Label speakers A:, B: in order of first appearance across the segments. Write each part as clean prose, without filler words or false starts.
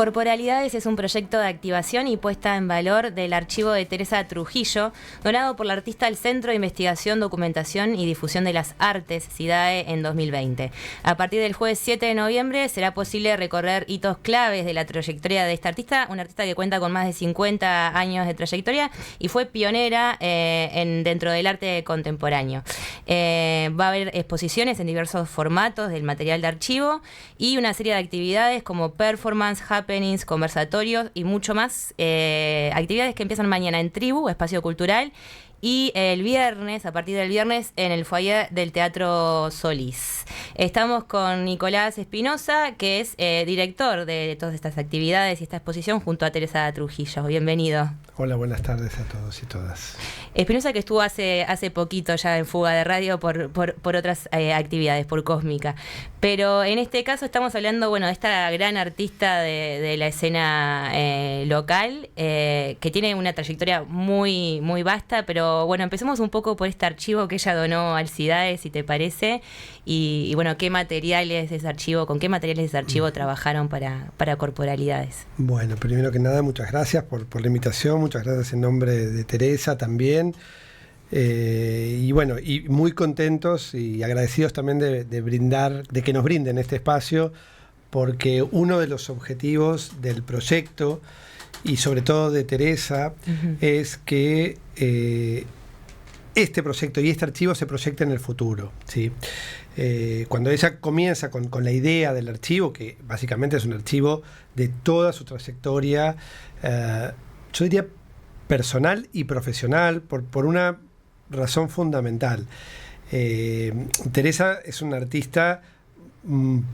A: Corporalidades es un proyecto de activación y puesta en valor del archivo de Teresa Trujillo, donado por la artista al Centro de Investigación, Documentación y Difusión de las Artes, CIDAE, en 2020. A partir del jueves 7 de noviembre será posible recorrer hitos claves de la trayectoria de esta artista, una artista que cuenta con más de 50 años de trayectoria y fue pionera dentro del arte contemporáneo. Va a haber exposiciones en diversos formatos del material de archivo y una serie de actividades como performance, happenings, conversatorios y mucho más. Actividades que empiezan mañana en Tribu, Espacio Cultural, y el viernes, a partir del viernes, en el foyer del Teatro Solís. Estamos con Nicolás Espinosa, que es director de todas estas actividades y esta exposición junto a Teresa Trujillo. Bienvenido.
B: Hola, buenas tardes a todos y todas.
A: Espinosa, que estuvo hace poquito ya en Fuga de Radio por otras actividades, por Cósmica. Pero en este caso estamos hablando, de esta gran artista de la escena local, que tiene una trayectoria muy, muy vasta, pero empecemos un poco por este archivo que ella donó al CIDAE, si te parece, y qué materiales de ese archivo, con qué materiales de ese archivo trabajaron para Corporalidades.
B: Bueno, primero que nada, muchas gracias por la invitación, muchas gracias en nombre de Teresa también. Y muy contentos y agradecidos también de que nos brinden este espacio, porque uno de los objetivos del proyecto y sobre todo de Teresa es que este proyecto y este archivo se proyecte en el futuro, ¿sí? Cuando ella comienza con la idea del archivo, que básicamente es un archivo de toda su trayectoria, yo diría personal y profesional, por una razón fundamental. Teresa es una artista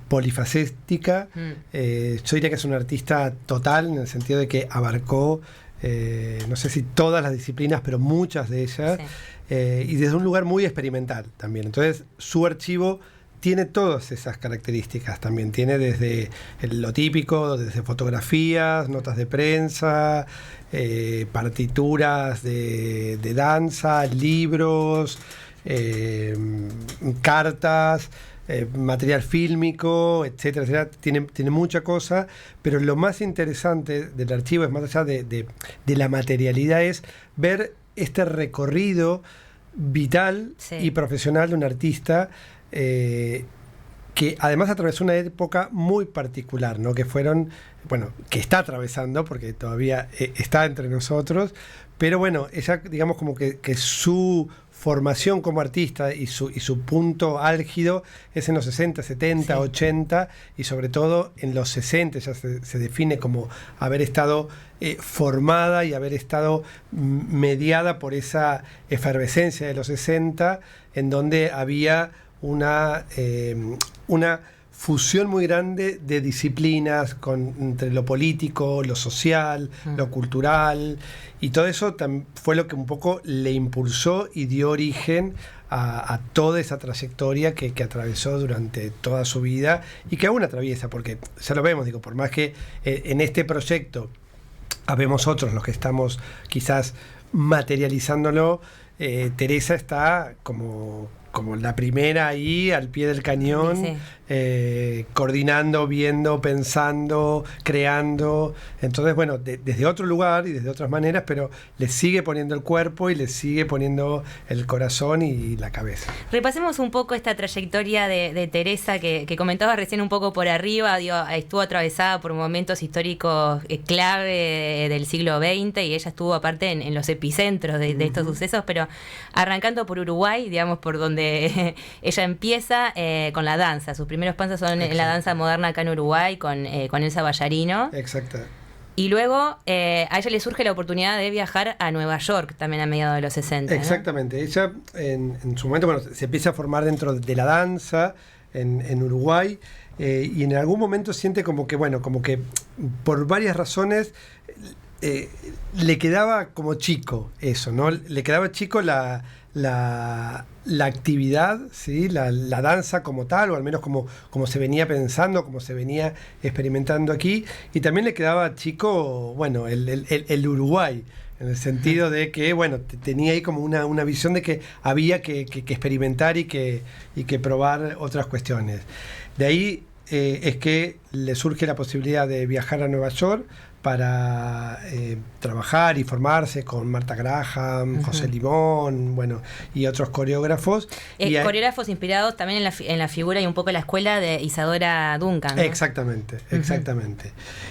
B: polifacética. Yo diría que es una artista total, en el sentido de que abarcó, no sé si todas las disciplinas, pero muchas de ellas, sí. Y desde un lugar muy experimental también. Entonces, su archivo tiene todas esas características también. Tiene desde lo típico, desde fotografías, notas de prensa, partituras de danza, libros, cartas, material fílmico, etcétera, etcétera. Tiene mucha cosa, pero lo más interesante del archivo, es más allá de la materialidad, es ver este recorrido vital, sí, y profesional de un artista, que además atravesó una época muy particular, ¿no? Que que está atravesando, porque todavía está entre nosotros, pero ella, digamos, como que su formación como artista y su punto álgido es en los 60, 70, sí, 80, y sobre todo en los 60 ya se define como haber estado formada y haber estado mediada por esa efervescencia de los 60, en donde había una fusión muy grande de disciplinas entre lo político, lo social, lo cultural, y todo eso fue lo que un poco le impulsó y dio origen a toda esa trayectoria que atravesó durante toda su vida y que aún atraviesa, porque ya lo vemos, por más que en este proyecto habemos otros los que estamos quizás materializándolo, Teresa está como la primera ahí al pie del cañón, sí, coordinando, viendo, pensando, creando. Entonces, desde otro lugar y desde otras maneras, pero le sigue poniendo el cuerpo y le sigue poniendo el corazón y la cabeza.
A: Repasemos un poco esta trayectoria de Teresa que comentaba recién un poco por arriba. Estuvo atravesada por momentos históricos clave del siglo XX, y ella estuvo aparte en los epicentros de estos sucesos, pero arrancando por Uruguay, digamos, por donde ella empieza con la danza. Sus primeros pasos son en la danza moderna acá en Uruguay con Elsa Ballarino.
B: Exacto.
A: Y luego a ella le surge la oportunidad de viajar a Nueva York también a mediados de los 60.
B: Exactamente. ¿No? Ella en su momento se empieza a formar dentro de la danza en Uruguay, y en algún momento siente como que por varias razones le quedaba como chico eso, ¿no? Le quedaba chico la actividad, ¿sí? La danza como tal, o al menos como se venía pensando, como se venía experimentando aquí, y también le quedaba chico, el Uruguay, en el sentido de que, tenía ahí como una visión de que había que experimentar y que probar otras cuestiones. De ahí es que le surge la posibilidad de viajar a Nueva York para trabajar y formarse con Martha Graham, José Limón, bueno, y otros coreógrafos.
A: Coreógrafos inspirados también en la figura y un poco la escuela de Isadora Duncan, ¿no?
B: Exactamente.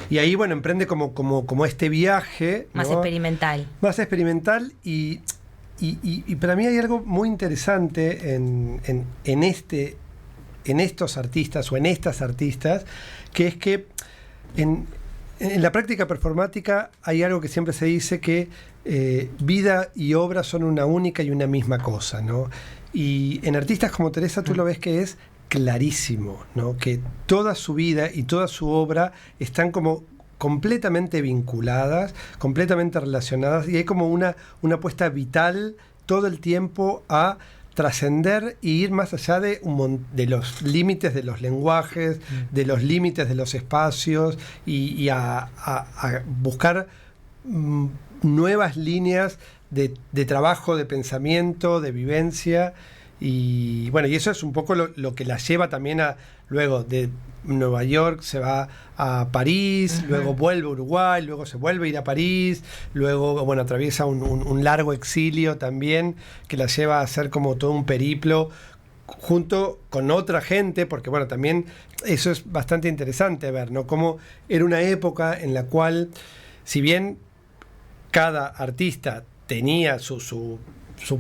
B: Y ahí, bueno, emprende como este viaje,
A: más, ¿no?, experimental.
B: Más experimental y para mí hay algo muy interesante en estos artistas o en estas artistas, que es que en la práctica performática hay algo que siempre se dice, que vida y obra son una única y una misma cosa, ¿no? Y en artistas como Teresa tú lo ves que es clarísimo, ¿no? Que toda su vida y toda su obra están como completamente vinculadas, completamente relacionadas, y hay como una apuesta vital todo el tiempo a trascender y ir más allá de los límites de los lenguajes, de los límites de los espacios, y a buscar nuevas líneas de trabajo, de pensamiento, de vivencia. Y bueno, y eso es un poco lo que la lleva también luego de Nueva York se va a París, luego vuelve a Uruguay, luego se vuelve a ir a París, luego, bueno, atraviesa un largo exilio también, que la lleva a hacer como todo un periplo junto con otra gente, porque bueno, también eso es bastante interesante ver, ¿no? Cómo era una época en la cual, si bien cada artista tenía su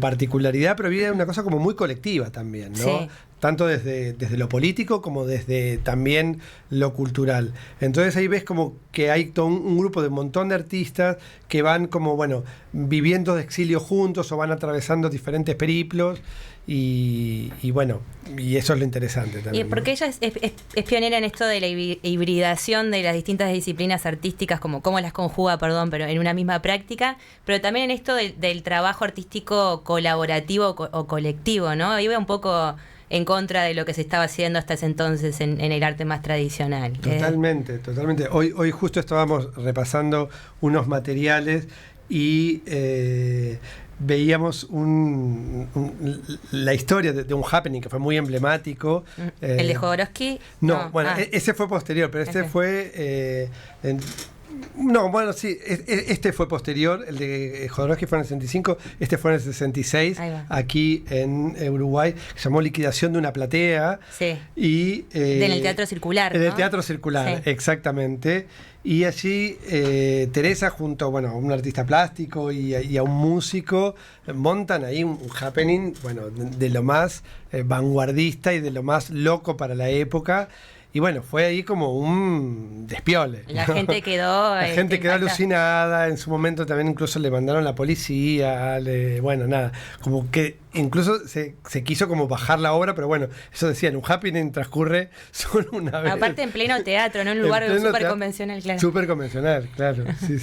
B: particularidad, pero había una cosa como muy colectiva también, ¿no? Sí. Tanto desde lo político como desde también lo cultural. Entonces ahí ves como que hay todo un grupo de un montón de artistas que van como, bueno, viviendo de exilio juntos o van atravesando diferentes periplos. Y bueno, y eso es lo interesante también.
A: Y porque ella es pionera en esto de la hibridación de las distintas disciplinas artísticas, como cómo las conjuga, pero en una misma práctica, pero también en esto del trabajo artístico colaborativo o colectivo, ¿no? Iba un poco en contra de lo que se estaba haciendo hasta ese entonces en el arte más tradicional.
B: Totalmente. Hoy justo estábamos repasando unos materiales y veíamos la historia de un happening que fue muy emblemático.
A: ¿El de Jodorowsky?
B: No, bueno, ese fue posterior, pero este fue... no, bueno, sí, este fue posterior, el de Jodorowsky fue en el 65, este fue en el 66, aquí en Uruguay, se llamó Liquidación de una platea.
A: Sí.
B: Y,
A: en el Teatro Circular, ¿no?
B: En el Teatro Circular, sí. Exactamente. Y allí Teresa junto, bueno, a un artista plástico y a un músico montan ahí un happening, bueno, de lo más vanguardista y de lo más loco para la época. Y bueno, fue ahí como un despiole, ¿no?
A: La gente quedó
B: alucinada. En su momento también incluso le mandaron la policía. Bueno, nada. Como que incluso se quiso como bajar la obra, pero bueno, eso decían, un happening transcurre solo una vez.
A: Aparte en pleno teatro, no en un lugar súper convencional, claro.
B: Súper convencional, claro. Sí.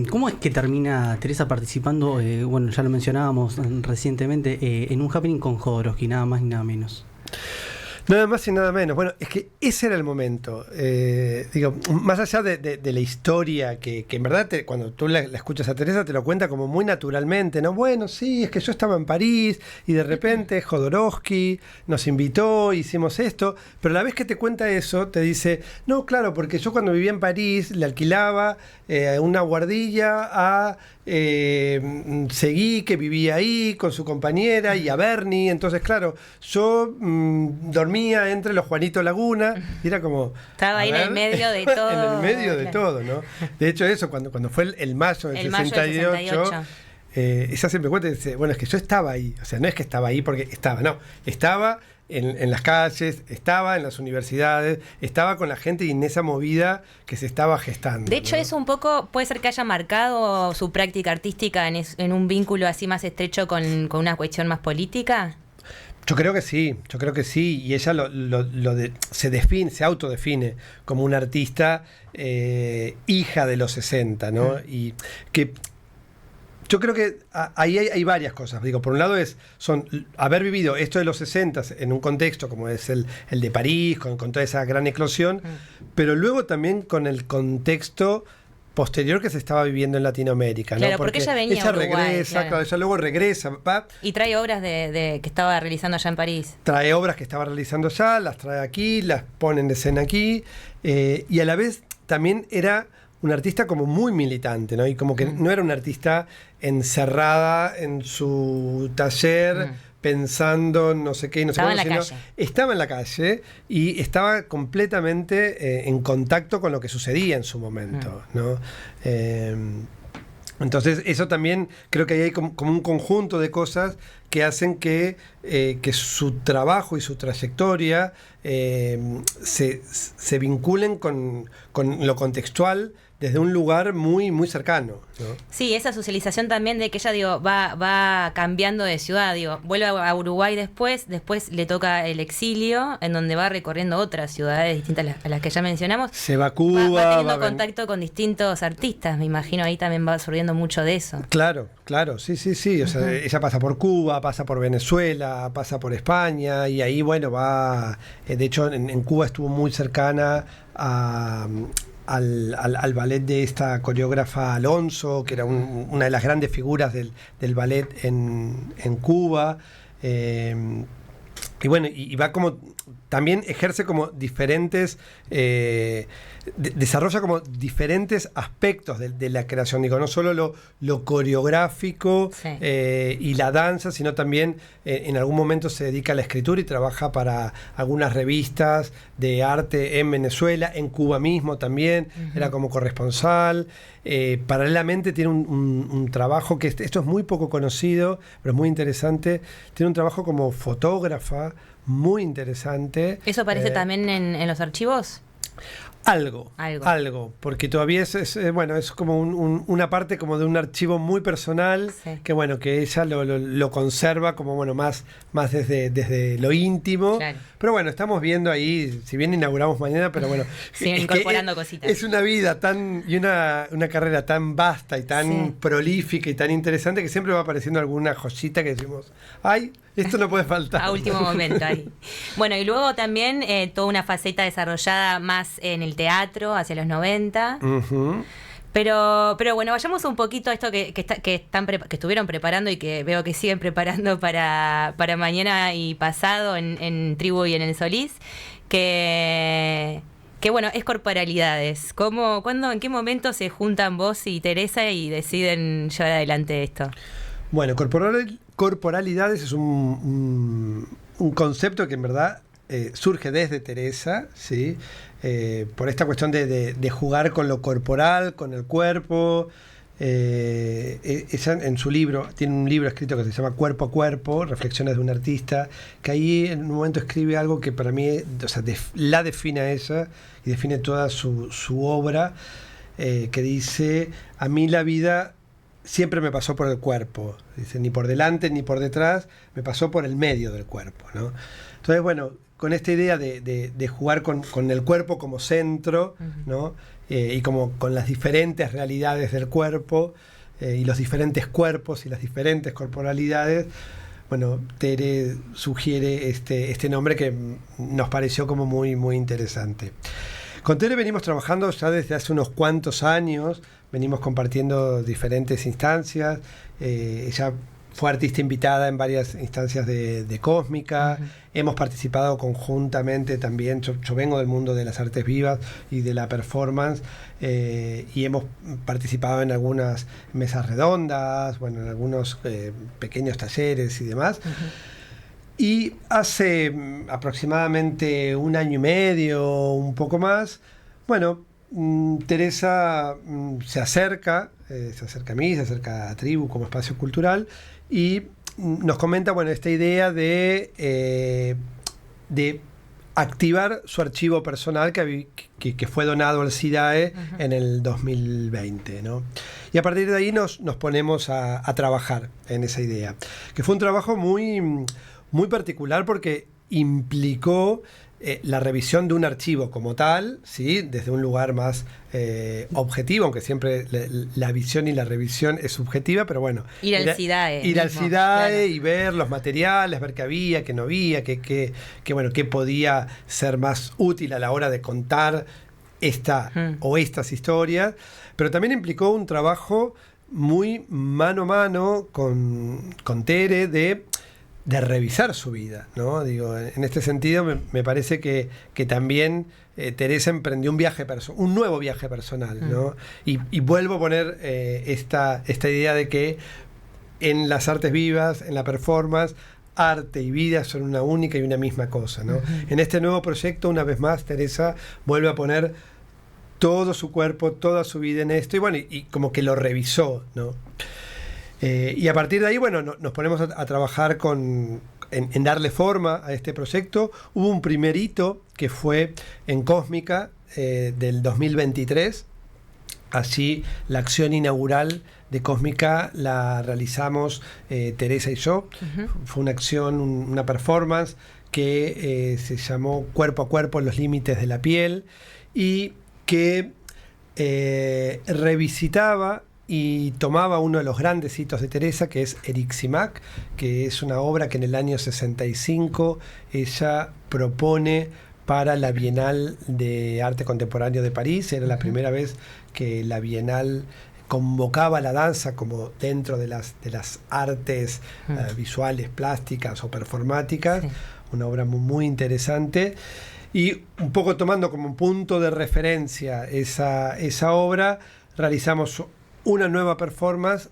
C: ¿Cómo es que termina Teresa participando, bueno, ya lo mencionábamos recientemente, en un happening con Jodorowsky, nada más ni nada menos?
B: Nada más y nada menos. Bueno, es que ese era el momento. Digo, más allá de la historia, que en verdad cuando tú la escuchas a Teresa te lo cuenta como muy naturalmente, ¿no? Bueno, sí, es que yo estaba en París y de repente Jodorowsky nos invitó, hicimos esto, pero la vez que te cuenta eso, te dice, no, claro, porque yo cuando vivía en París le alquilaba una guardilla a Seguí, que vivía ahí con su compañera, y a Bernie. Entonces, claro, yo dormía entre los Juanito Laguna y era como...
A: Estaba ahí en el medio de todo.
B: En el medio de todo, ¿no? De hecho, eso, cuando fue el mayo del 68, ella siempre cuenta y dice, bueno, es que yo estaba ahí. O sea, no es que estaba ahí porque estaba, no. Estaba en las calles, estaba en las universidades, estaba con la gente y en esa movida que se estaba gestando.
A: De hecho, ¿no? Eso un poco puede ser que haya marcado su práctica artística en un vínculo así más estrecho con una cuestión más política.
B: Yo creo que sí, y ella se autodefine como una artista hija de los 60, ¿no? Y que yo creo que ahí hay varias cosas. Digo, por un lado son haber vivido esto de los 60 en un contexto como es el de París, con toda esa gran eclosión, pero luego también con el contexto posterior que se estaba viviendo en Latinoamérica,
A: claro,
B: ¿no?
A: porque ella venía a Uruguay,
B: regresa, claro, ella luego regresa, va,
A: y trae obras de que estaba realizando allá en París.
B: trae obras que estaba realizando allá, las trae aquí, las pone en escena aquí, y a la vez también era una artista como muy militante, ¿no? Y como que no era una artista encerrada en su taller, pensando no sé qué, no sé
A: Estaba
B: cómo,
A: en la calle.
B: estaba en la calle y estaba completamente en contacto con lo que sucedía en su momento, ¿no? Entonces eso también creo que ahí hay como un conjunto de cosas que hacen que su trabajo y su trayectoria se vinculen con lo contextual desde un lugar muy, muy cercano, ¿no?
A: Sí, esa socialización también de que ella, digo, va cambiando de ciudad, digo, vuelve a Uruguay después le toca el exilio, en donde va recorriendo otras ciudades distintas a las que ya mencionamos.
B: Se va a Cuba.
A: Va teniendo contacto con distintos artistas, me imagino, ahí también va absorbiendo mucho de eso.
B: Claro, sí. O sea, ella pasa por Cuba, pasa por Venezuela, pasa por España, y ahí, bueno, va... de hecho, en Cuba estuvo muy cercana al ballet de esta coreógrafa Alonso, que era una de las grandes figuras del ballet en Cuba. Y bueno, y va como... También ejerce como diferentes... desarrolla como diferentes aspectos de la creación, digo, no solo lo coreográfico,
A: sí,
B: y la danza, sino también en algún momento se dedica a la escritura y trabaja para algunas revistas de arte en Venezuela, en Cuba mismo también, era como corresponsal. Paralelamente tiene un trabajo que esto es muy poco conocido, pero es muy interesante, tiene un trabajo como fotógrafa muy interesante.
A: ¿Eso aparece también en los archivos?
B: Algo, porque todavía es como una parte como de un archivo muy personal, sí, que bueno, que ella lo conserva como bueno, más desde lo íntimo. Claro. Pero bueno, estamos viendo ahí, si bien inauguramos mañana, pero bueno,
A: sí, incorporando cositas.
B: Es una vida y una carrera tan vasta y tan, sí, prolífica y tan interesante, que siempre va apareciendo alguna joyita que decimos, ¡ay! Esto no puede faltar.
A: A último momento ahí. Bueno, y luego también toda una faceta desarrollada más en el teatro hacia los 90. Uh-huh. Pero bueno, vayamos un poquito a esto que estuvieron preparando y que veo que siguen preparando para mañana y pasado en Tribu y en el Solís, que bueno, es corporalidades. ¿Cuándo, en qué momento se juntan vos y Teresa y deciden llevar adelante esto?
B: Bueno, corporalidades es un concepto que en verdad surge desde Teresa, ¿sí? Por esta cuestión de jugar con lo corporal, con el cuerpo. Ella en su libro, tiene un libro escrito que se llama Cuerpo a Cuerpo, Reflexiones de un artista, que ahí en un momento escribe algo que para mí, o sea, la define a ella y define toda su obra, que dice: a mí la vida siempre me pasó por el cuerpo, dice, ni por delante ni por detrás, me pasó por el medio del cuerpo, ¿no? Entonces, bueno, con esta idea de jugar con el cuerpo como centro, ¿no? Y como con las diferentes realidades del cuerpo, y los diferentes cuerpos y las diferentes corporalidades, bueno, Tere sugiere este nombre que nos pareció como muy, muy interesante. Con Tere venimos trabajando ya desde hace unos cuantos años, venimos compartiendo diferentes instancias. Ella fue artista invitada en varias instancias de Cósmica. Hemos participado conjuntamente también. Yo vengo del mundo de las artes vivas y de la performance, y hemos participado en algunas mesas redondas, bueno, en algunos pequeños talleres y demás. Y hace aproximadamente 1 año y medio, un poco más, bueno, Teresa se acerca a mí, se acerca a Tribu como espacio cultural y nos comenta, bueno, esta idea de activar su archivo personal que fue donado al SIDAE en el 2020, ¿no? Y a partir de ahí nos ponemos a trabajar en esa idea, que fue un trabajo muy, muy particular porque implicó la revisión de un archivo como tal, ¿sí? Desde un lugar más objetivo, aunque siempre la visión y la revisión es subjetiva, pero bueno.
A: Ir al SIDAE.
B: Claro. Y ver los materiales, ver qué había, qué no había, qué podía ser más útil a la hora de contar estas historias, pero también implicó un trabajo muy mano a mano con Tere de revisar su vida, ¿no? Digo, en este sentido me parece que también Teresa emprendió un nuevo viaje personal, ¿no? Y vuelvo a poner esta idea de que en las artes vivas, en la performance, arte y vida son una única y una misma cosa, ¿no? En este nuevo proyecto, una vez más, Teresa vuelve a poner todo su cuerpo, toda su vida en esto, y bueno, y como que lo revisó, ¿no? Y a partir de ahí, bueno, nos ponemos a trabajar en darle forma a este proyecto. Hubo un primer hito que fue en Cósmica del 2023. Allí la acción inaugural de Cósmica la realizamos Teresa y yo. Fue una acción, una performance que se llamó Cuerpo a Cuerpo en los límites de la piel, y que revisitaba y tomaba uno de los grandes hitos de Teresa, que es Eryximach, que es una obra que en el año 65 ella propone para la Bienal de Arte Contemporáneo de París. Era la primera vez que la Bienal convocaba la danza como dentro de las artes visuales, plásticas o performáticas. Una obra muy, muy interesante. Y un poco tomando como punto de referencia esa obra, realizamos una nueva performance,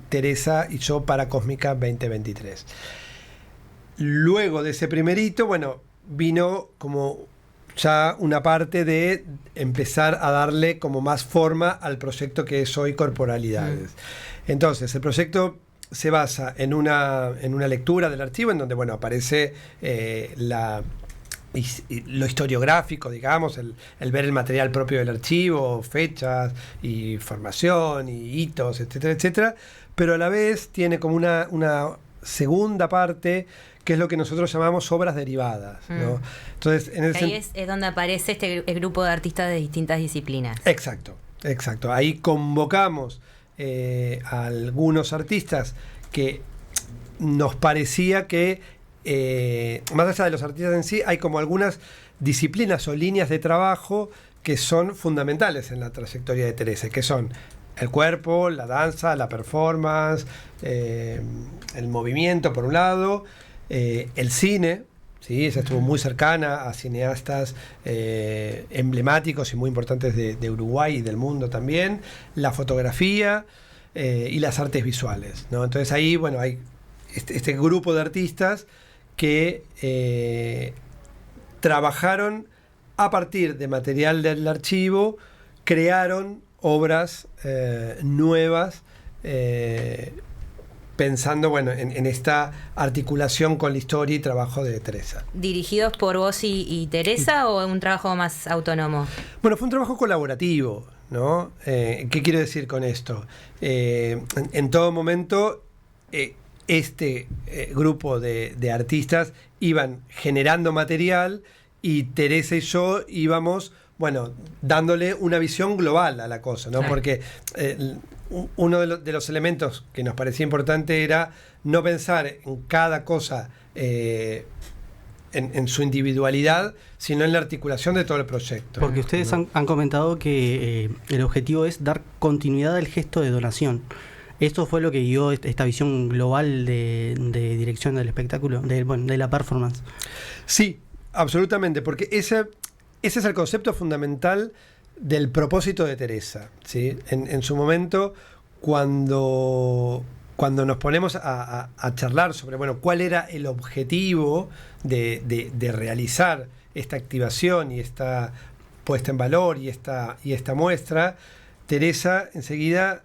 B: Teresa y yo, para Cósmica 2023. Luego de ese primerito, bueno, vino como ya una parte de empezar a darle como más forma al proyecto que es hoy Corporalidades. Entonces, el proyecto se basa en una lectura del archivo, en donde, bueno, aparece lo historiográfico, digamos, el ver el material propio del archivo, fechas y formación y hitos, etcétera, etcétera, pero a la vez tiene como una segunda parte que es lo que nosotros llamamos obras derivadas, ¿no? Entonces,
A: ahí es donde aparece el grupo de artistas de distintas disciplinas.
B: Exacto. Ahí convocamos a algunos artistas que nos parecía que más allá de los artistas en sí, hay como algunas disciplinas o líneas de trabajo que son fundamentales en la trayectoria de Teresa, que son el cuerpo, la danza, la performance, el movimiento por un lado, el cine, ¿sí? Ella estuvo muy cercana a cineastas emblemáticos y muy importantes de Uruguay y del mundo también, la fotografía y las artes visuales, ¿no? Entonces ahí, bueno, hay este grupo de artistas que trabajaron a partir de material del archivo, crearon obras nuevas, pensando, bueno, en esta articulación con la historia y trabajo de Teresa.
A: ¿Dirigidos por vos y Teresa o un trabajo más autónomo?
B: Bueno, fue un trabajo colaborativo, ¿no? ¿Qué quiero decir con esto? En todo momento este grupo de artistas iban generando material y Teresa y yo íbamos, bueno, dándole una visión global a la cosa, ¿no? Sí. Porque uno de los elementos que nos parecía importante era no pensar en cada cosa en su individualidad, sino en la articulación de todo el proyecto.
C: Porque ustedes han comentado que el objetivo es dar continuidad al gesto de donación. ¿Esto fue lo que guió esta visión global de dirección del espectáculo, de la performance?
B: Sí, absolutamente, porque ese es el concepto fundamental del propósito de Teresa, ¿sí? En su momento, cuando nos ponemos a charlar sobre, bueno, cuál era el objetivo de realizar esta activación y esta puesta en valor y esta muestra, Teresa enseguida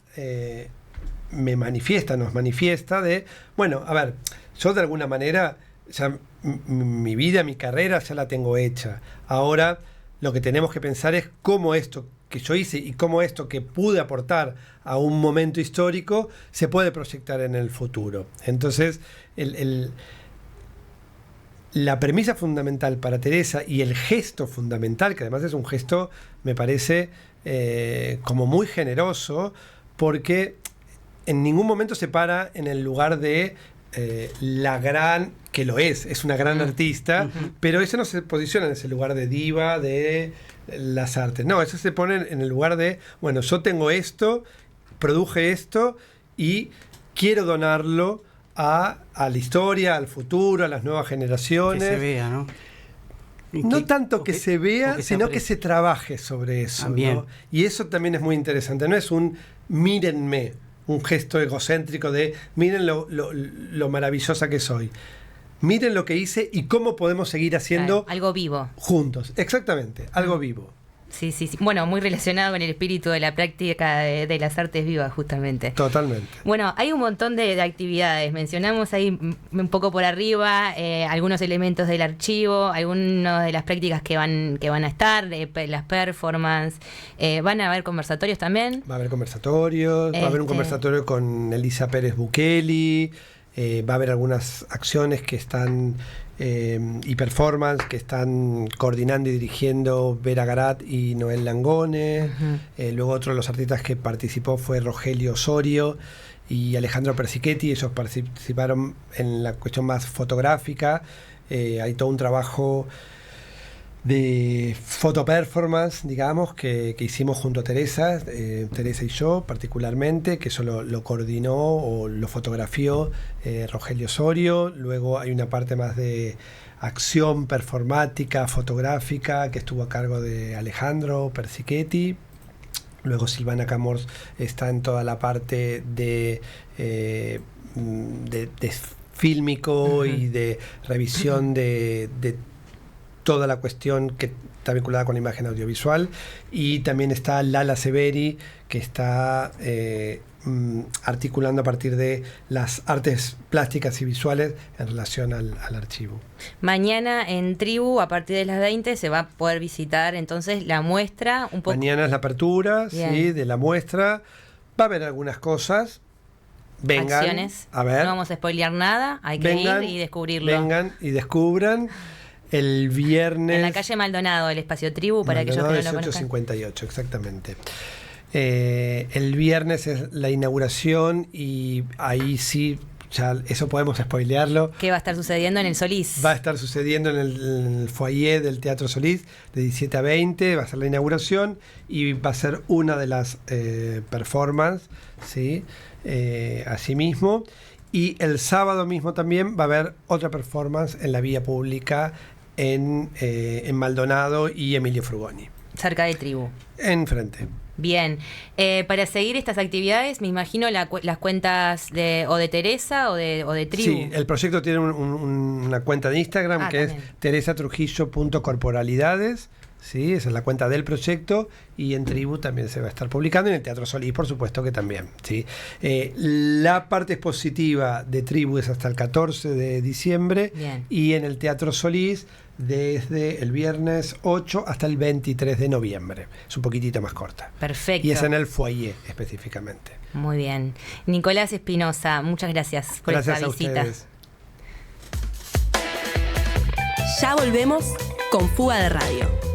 B: nos manifiesta de, bueno, a ver, yo de alguna manera ya mi vida, mi carrera ya la tengo hecha. Ahora lo que tenemos que pensar es cómo esto que yo hice y cómo esto que pude aportar a un momento histórico se puede proyectar en el futuro. Entonces, la premisa fundamental para Teresa y el gesto fundamental, que además es un gesto, me parece, como muy generoso, porque en ningún momento se para en el lugar de que lo es una gran artista, pero ella no se posiciona en ese lugar de diva de las artes. No, ella se pone en el lugar de, bueno, yo tengo esto, produje esto y quiero donarlo a la historia, al futuro, a las nuevas generaciones.
C: Que se vea, ¿no?
B: No tanto que se vea, sino que se trabaje sobre eso, ¿no? Y eso también es muy interesante. No es un mírenme, un gesto egocéntrico de miren lo maravillosa que soy. Miren lo que hice y cómo podemos seguir haciendo
A: algo vivo.
B: Juntos. Exactamente, algo vivo.
A: Sí. Bueno, muy relacionado con el espíritu de la práctica de las artes vivas, justamente.
B: Totalmente.
A: Bueno, hay un montón de actividades. Mencionamos ahí un poco por arriba algunos elementos del archivo, algunas de las prácticas que van a estar, las performances. ¿Van a haber conversatorios también? Va a haber
B: conversatorios, va a haber un conversatorio con Elisa Pérez Bukeli, va a haber algunas acciones que están... y performance que están coordinando y dirigiendo Vera Garat y Noel Langone. Luego otro de los artistas que participó fue Rogelio Osorio y Alejandro Persichetti. Ellos participaron en la cuestión más fotográfica. Hay todo un trabajo de foto performance, digamos, que hicimos junto a Teresa y yo particularmente, que eso lo coordinó o lo fotografió Rogelio Osorio. Luego hay una parte más de acción performática, fotográfica, que estuvo a cargo de Alejandro Persichetti. Luego Silvana Camors está en toda la parte de fílmico y de revisión de toda la cuestión que está vinculada con la imagen audiovisual, y también está Lala Severi, que está articulando a partir de las artes plásticas y visuales en relación al archivo.
A: Mañana en Tribu, a partir de las 20, se va a poder visitar entonces la muestra. Un poco.
B: Mañana es la apertura, sí, de la muestra. Va a haber algunas cosas. Vengan,
A: acciones.
B: A ver.
A: No vamos a spoilear nada, hay que ir y descubrirlo.
B: Vengan y descubran. El viernes...
A: En la calle Maldonado, el espacio Tribu, para aquellos que no lo conozcan.
B: 1858, exactamente. El viernes es la inauguración y ahí sí, ya eso podemos spoilearlo.
A: ¿Qué va a estar sucediendo en el Solís?
B: Va a estar sucediendo en el foyer del Teatro Solís de 17 a 20, va a ser la inauguración y va a ser una de las performances, ¿sí? Asimismo. Y el sábado mismo también va a haber otra performance en la vía pública en Maldonado y Emilio Frugoni.
A: Cerca de Tribu.
B: Enfrente.
A: Bien. Para seguir estas actividades, me imagino las cuentas de Teresa o de Tribu.
B: Sí, el proyecto tiene una cuenta de Instagram que también es teresatrujillo.corporalidades. Sí, esa es la cuenta del proyecto, y en Tribu también se va a estar publicando, y en el Teatro Solís, por supuesto que también. ¿Sí? La parte expositiva de Tribu es hasta el 14 de diciembre.
A: Bien.
B: Y en el Teatro Solís desde el viernes 8 hasta el 23 de noviembre. Es un poquitito más corta.
A: Perfecto.
B: Y es en el foyer específicamente.
A: Muy bien. Nicolás Espinosa, muchas gracias por esta visita.
B: Ustedes.
D: Ya volvemos con Fuga de Radio.